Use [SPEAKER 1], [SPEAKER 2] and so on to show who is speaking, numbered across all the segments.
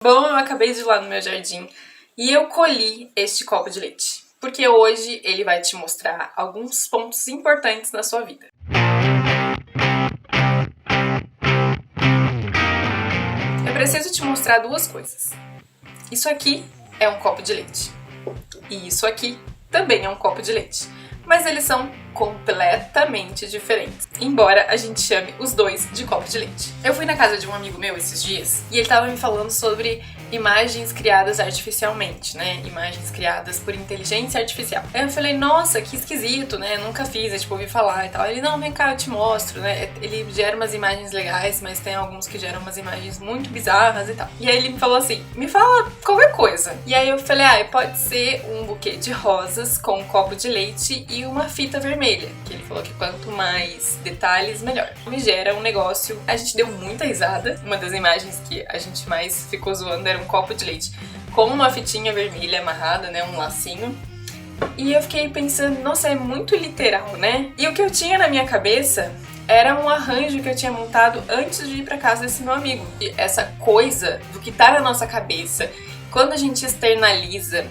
[SPEAKER 1] Bom, eu acabei de ir lá no meu jardim e eu colhi este copo de leite, porque hoje ele vai te mostrar alguns pontos importantes na sua vida. Eu preciso te mostrar duas coisas. Isso aqui é um copo de leite e isso aqui também é um copo de leite, mas eles são completamente diferentes, embora a gente chame os dois de copo de leite. Eu fui na casa de um amigo meu esses dias e ele tava me falando sobre imagens criadas artificialmente, né? Imagens criadas por inteligência artificial. Aí eu falei, nossa, que esquisito, né? Nunca fiz, é tipo, ouvi falar e tal. Ele, não, vem cá, eu te mostro, né? Ele gera umas imagens legais, mas tem alguns que geram umas imagens muito bizarras e tal. E aí ele me falou assim, me fala qualquer coisa. E aí eu falei, pode ser um buquê de rosas com um copo de leite e uma fita vermelha, que ele falou que quanto mais detalhes, melhor. Me gera um negócio, a gente deu muita risada. Uma das imagens que a gente mais ficou zoando era um copo de leite com uma fitinha vermelha amarrada, né, um lacinho. E eu fiquei pensando, nossa, é muito literal, né? E o que eu tinha na minha cabeça era um arranjo que eu tinha montado antes de ir pra casa desse meu amigo. E essa coisa do que tá na nossa cabeça, quando a gente externaliza,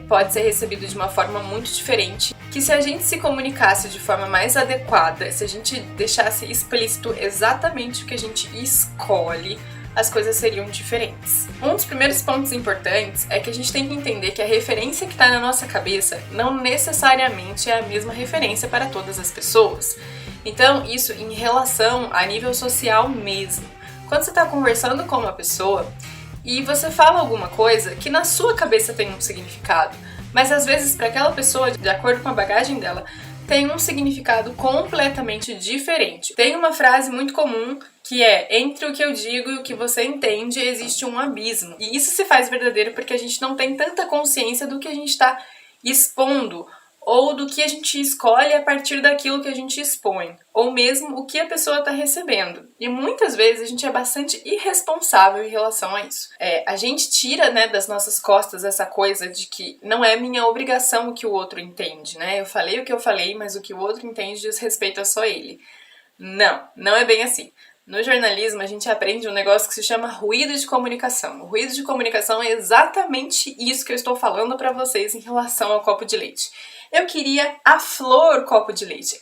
[SPEAKER 1] pode ser recebido de uma forma muito diferente, que se a gente se comunicasse de forma mais adequada, se a gente deixasse explícito exatamente o que a gente escolhe, as coisas seriam diferentes. Um dos primeiros pontos importantes é que a gente tem que entender que a referência que está na nossa cabeça não necessariamente é a mesma referência para todas as pessoas. Então, isso em relação a nível social mesmo. Quando você está conversando com uma pessoa e você fala alguma coisa que na sua cabeça tem um significado, mas às vezes para aquela pessoa, de acordo com a bagagem dela, tem um significado completamente diferente. Tem uma frase muito comum que é: entre o que eu digo e o que você entende existe um abismo. E isso se faz verdadeiro porque a gente não tem tanta consciência do que a gente está expondo, ou do que a gente escolhe a partir daquilo que a gente expõe, ou mesmo o que a pessoa está recebendo. E muitas vezes a gente é bastante irresponsável em relação a isso. A gente tira, né, das nossas costas essa coisa de que não é minha obrigação o que o outro entende, né? Eu falei o que eu falei, mas o que o outro entende diz respeito a só ele. Não é bem assim. No jornalismo, a gente aprende um negócio que se chama ruído de comunicação. O ruído de comunicação é exatamente isso que eu estou falando para vocês em relação ao copo de leite. Eu queria a flor copo de leite,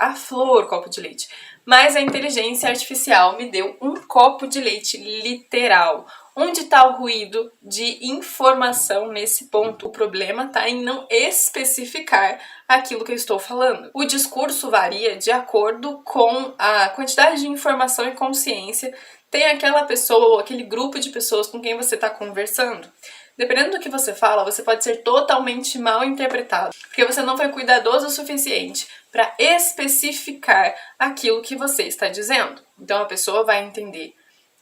[SPEAKER 1] mas a inteligência artificial me deu um copo de leite literal. Onde está o ruído de informação nesse ponto? O problema está em não especificar aquilo que eu estou falando. O discurso varia de acordo com a quantidade de informação e consciência tem aquela pessoa ou aquele grupo de pessoas com quem você está conversando. Dependendo do que você fala, você pode ser totalmente mal interpretado, porque você não foi cuidadoso o suficiente para especificar aquilo que você está dizendo. Então a pessoa vai entender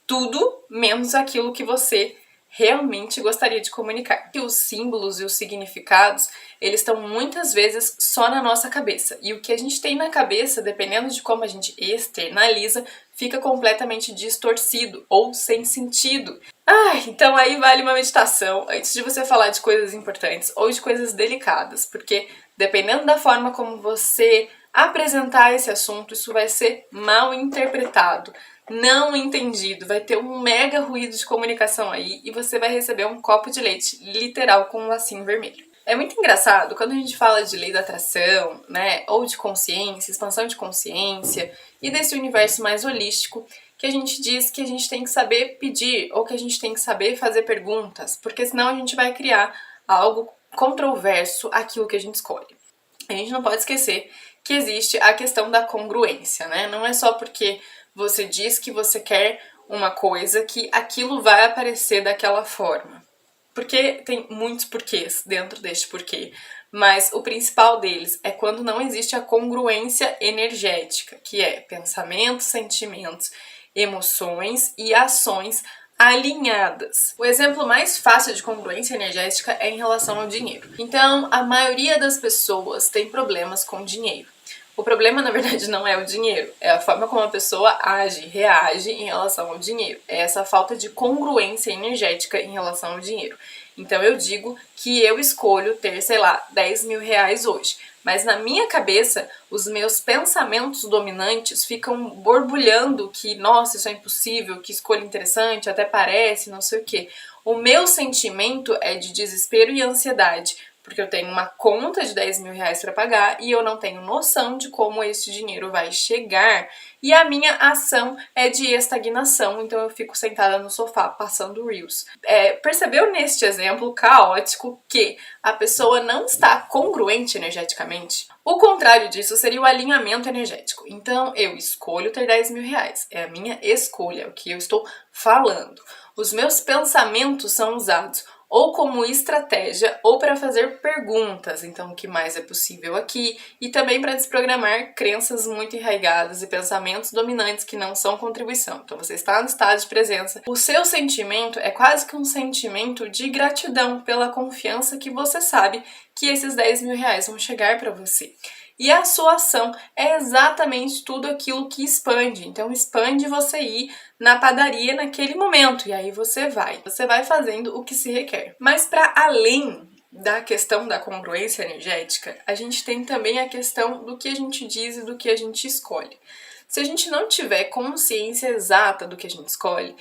[SPEAKER 1] tudo menos aquilo que você realmente gostaria de comunicar. E os símbolos e os significados, eles estão muitas vezes só na nossa cabeça. E o que a gente tem na cabeça, dependendo de como a gente externaliza, fica completamente distorcido ou sem sentido. Então aí vale uma meditação antes de você falar de coisas importantes ou de coisas delicadas, porque dependendo da forma como você apresentar esse assunto, isso vai ser mal interpretado, não entendido, vai ter um mega ruído de comunicação aí e você vai receber um copo de leite literal com um lacinho vermelho. É muito engraçado quando a gente fala de lei da atração, né, ou de consciência, expansão de consciência e desse universo mais holístico, que a gente diz que a gente tem que saber pedir ou que a gente tem que saber fazer perguntas, porque senão a gente vai criar algo controverso àquilo que a gente escolhe. A gente não pode esquecer que existe a questão da congruência, né? Não é só porque você diz que você quer uma coisa que aquilo vai aparecer daquela forma. Porque tem muitos porquês dentro deste porquê, mas o principal deles é quando não existe a congruência energética, que é pensamentos, sentimentos, emoções e ações alinhadas. O exemplo mais fácil de congruência energética é em relação ao dinheiro. Então, a maioria das pessoas tem problemas com dinheiro. O problema, na verdade, não é o dinheiro, é a forma como a pessoa age, reage em relação ao dinheiro. É essa falta de congruência energética em relação ao dinheiro. Então eu digo que eu escolho ter, sei lá, 10 mil reais hoje. Mas na minha cabeça, os meus pensamentos dominantes ficam borbulhando que, nossa, isso é impossível, que escolha interessante, até parece, não sei o quê. O meu sentimento é de desespero e ansiedade, porque eu tenho uma conta de 10 mil reais para pagar e eu não tenho noção de como esse dinheiro vai chegar. E a minha ação é de estagnação, então eu fico sentada no sofá passando Reels. Percebeu neste exemplo caótico que a pessoa não está congruente energeticamente? O contrário disso seria o alinhamento energético. Então eu escolho ter 10 mil reais, é a minha escolha, é o que eu estou falando. Os meus pensamentos são usados ou como estratégia, ou para fazer perguntas, então o que mais é possível aqui, e também para desprogramar crenças muito enraizadas e pensamentos dominantes que não são contribuição. Então você está no estado de presença. O seu sentimento é quase que um sentimento de gratidão pela confiança que você sabe que esses 10 mil reais vão chegar para você. E a sua ação é exatamente tudo aquilo que expande. Então expande você ir na padaria naquele momento e aí você vai fazendo o que se requer. Mas para além da questão da congruência energética, a gente tem também a questão do que a gente diz e do que a gente escolhe. Se a gente não tiver consciência exata do que a gente escolhe,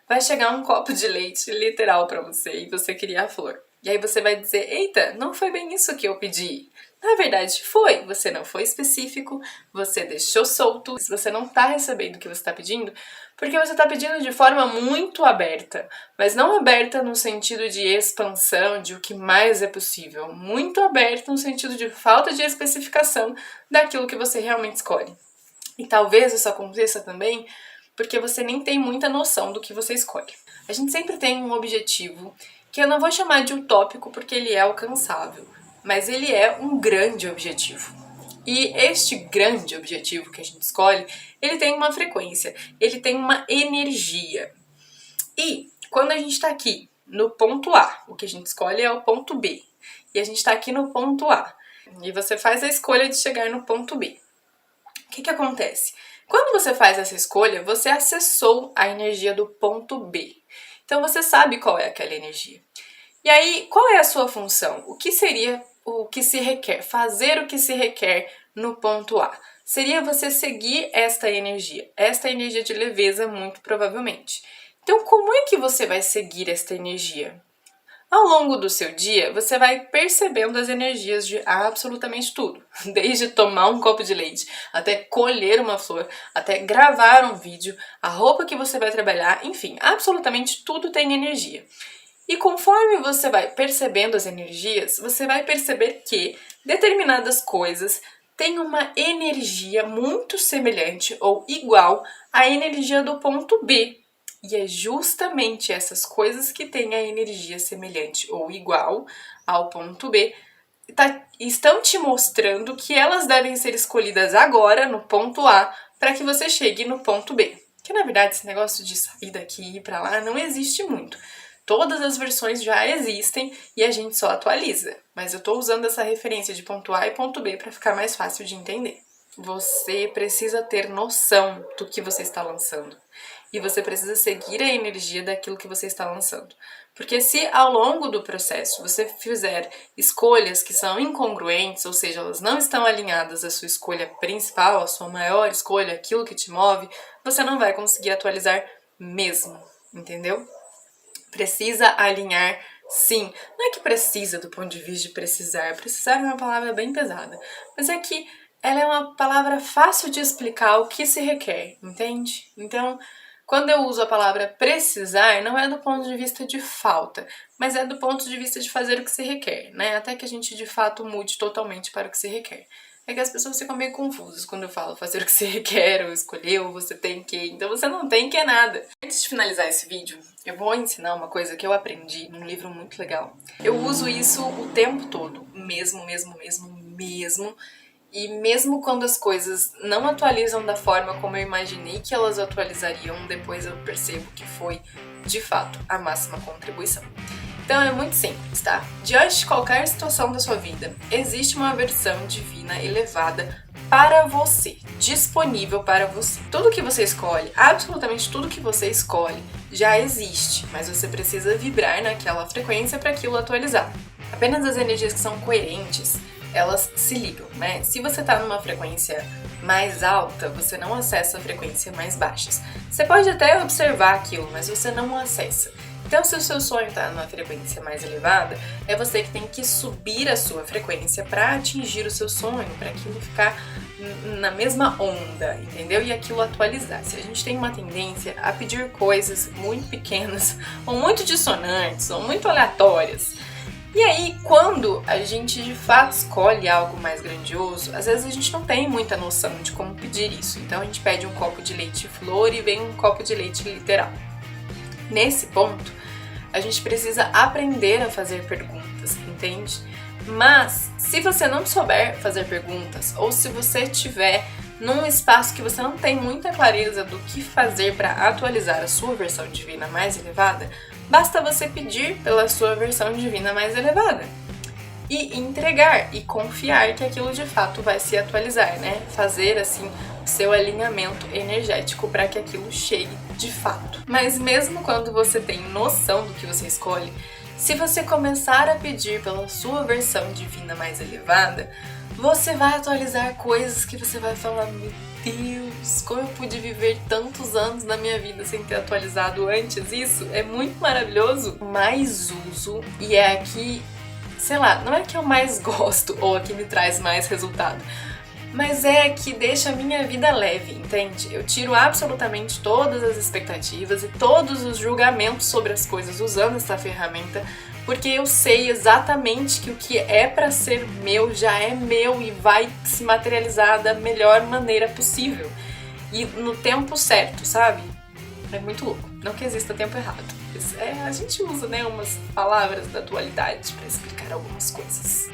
[SPEAKER 1] vai chegar um copo de leite literal para você e você queria a flor. E aí você vai dizer, eita, não foi bem isso que eu pedi. Na verdade foi, você não foi específico, você deixou solto, você não está recebendo o que você está pedindo, porque você está pedindo de forma muito aberta, mas não aberta no sentido de expansão, de o que mais é possível, muito aberta no sentido de falta de especificação daquilo que você realmente escolhe. E talvez isso aconteça também porque você nem tem muita noção do que você escolhe. A gente sempre tem um objetivo, que eu não vou chamar de utópico porque ele é alcançável, mas ele é um grande objetivo. E este grande objetivo que a gente escolhe, ele tem uma frequência, ele tem uma energia. E quando a gente está aqui no ponto A, o que a gente escolhe é o ponto B. E a gente está aqui no ponto A. E você faz a escolha de chegar no ponto B. O que acontece? Quando você faz essa escolha, você acessou a energia do ponto B. Então você sabe qual é aquela energia. E aí, qual é a sua função? O que seria o que se requer? Fazer o que se requer no ponto A. Seria você seguir esta energia de leveza, muito provavelmente. Então, como é que você vai seguir esta energia? Ao longo do seu dia, você vai percebendo as energias de absolutamente tudo. Desde tomar um copo de leite, até colher uma flor, até gravar um vídeo, a roupa que você vai trabalhar, enfim, absolutamente tudo tem energia. E conforme você vai percebendo as energias, você vai perceber que determinadas coisas têm uma energia muito semelhante ou igual à energia do ponto B. E é justamente essas coisas que têm a energia semelhante ou igual ao ponto B estão te mostrando que elas devem ser escolhidas agora no ponto A para que você chegue no ponto B. Que na verdade esse negócio de sair daqui e ir para lá não existe muito. Todas as versões já existem e a gente só atualiza. Mas eu estou usando essa referência de ponto A e ponto B para ficar mais fácil de entender. Você precisa ter noção do que você está lançando. E você precisa seguir a energia daquilo que você está lançando. Porque se ao longo do processo você fizer escolhas que são incongruentes, ou seja, elas não estão alinhadas à sua escolha principal, à sua maior escolha, aquilo que te move, você não vai conseguir atualizar mesmo, entendeu? Precisa alinhar, sim. Não é que precisa do ponto de vista de precisar. Precisar é uma palavra bem pesada. Mas é que ela é uma palavra fácil de explicar o que se requer, entende? Então, quando eu uso a palavra precisar, não é do ponto de vista de falta, mas é do ponto de vista de fazer o que se requer, né? Até que a gente, de fato, mude totalmente para o que se requer. É que as pessoas ficam meio confusas quando eu falo fazer o que se requer, ou escolher, ou você tem que. Então você não tem que é nada. Antes de finalizar esse vídeo, eu vou ensinar uma coisa que eu aprendi num livro muito legal. Eu uso isso o tempo todo, mesmo. E mesmo quando as coisas não atualizam da forma como eu imaginei que elas atualizariam, depois eu percebo que foi, de fato, a máxima contribuição. Então é muito simples, tá? Diante de qualquer situação da sua vida, existe uma versão divina elevada para você, disponível para você. Tudo que você escolhe, absolutamente tudo que você escolhe, já existe, mas você precisa vibrar naquela frequência para aquilo atualizar. Apenas as energias que são coerentes, elas se ligam, né? Se você tá numa frequência mais alta, você não acessa a frequência mais baixas. Você pode até observar aquilo, mas você não acessa. Então, se o seu sonho está numa frequência mais elevada, é você que tem que subir a sua frequência para atingir o seu sonho, para aquilo ficar na mesma onda, entendeu? E aquilo atualizar. Se a gente tem uma tendência a pedir coisas muito pequenas, ou muito dissonantes, ou muito aleatórias, e aí, quando a gente de fato escolhe algo mais grandioso, às vezes a gente não tem muita noção de como pedir isso. Então a gente pede um copo de leite flor e vem um copo de leite literal. Nesse ponto, a gente precisa aprender a fazer perguntas, entende? Mas, se você não souber fazer perguntas, ou se você estiver num espaço que você não tem muita clareza do que fazer para atualizar a sua versão divina mais elevada, basta você pedir pela sua versão divina mais elevada. E entregar e confiar que aquilo de fato vai se atualizar, né? Fazer assim o seu alinhamento energético para que aquilo chegue de fato. Mas mesmo quando você tem noção do que você escolhe, se você começar a pedir pela sua versão divina mais elevada, você vai atualizar coisas que você vai falar: meu Deus, como eu pude viver tantos anos na minha vida sem ter atualizado antes isso? É muito maravilhoso. Mais uso, e é aqui, sei lá, não é que eu mais gosto ou a que me traz mais resultado, mas é a que deixa a minha vida leve, entende? Eu tiro absolutamente todas as expectativas e todos os julgamentos sobre as coisas usando essa ferramenta, porque eu sei exatamente que o que é pra ser meu já é meu e vai se materializar da melhor maneira possível. E no tempo certo, sabe? É muito louco. Não que exista tempo errado. A gente usa, né, umas palavras da dualidade pra explicar algumas coisas.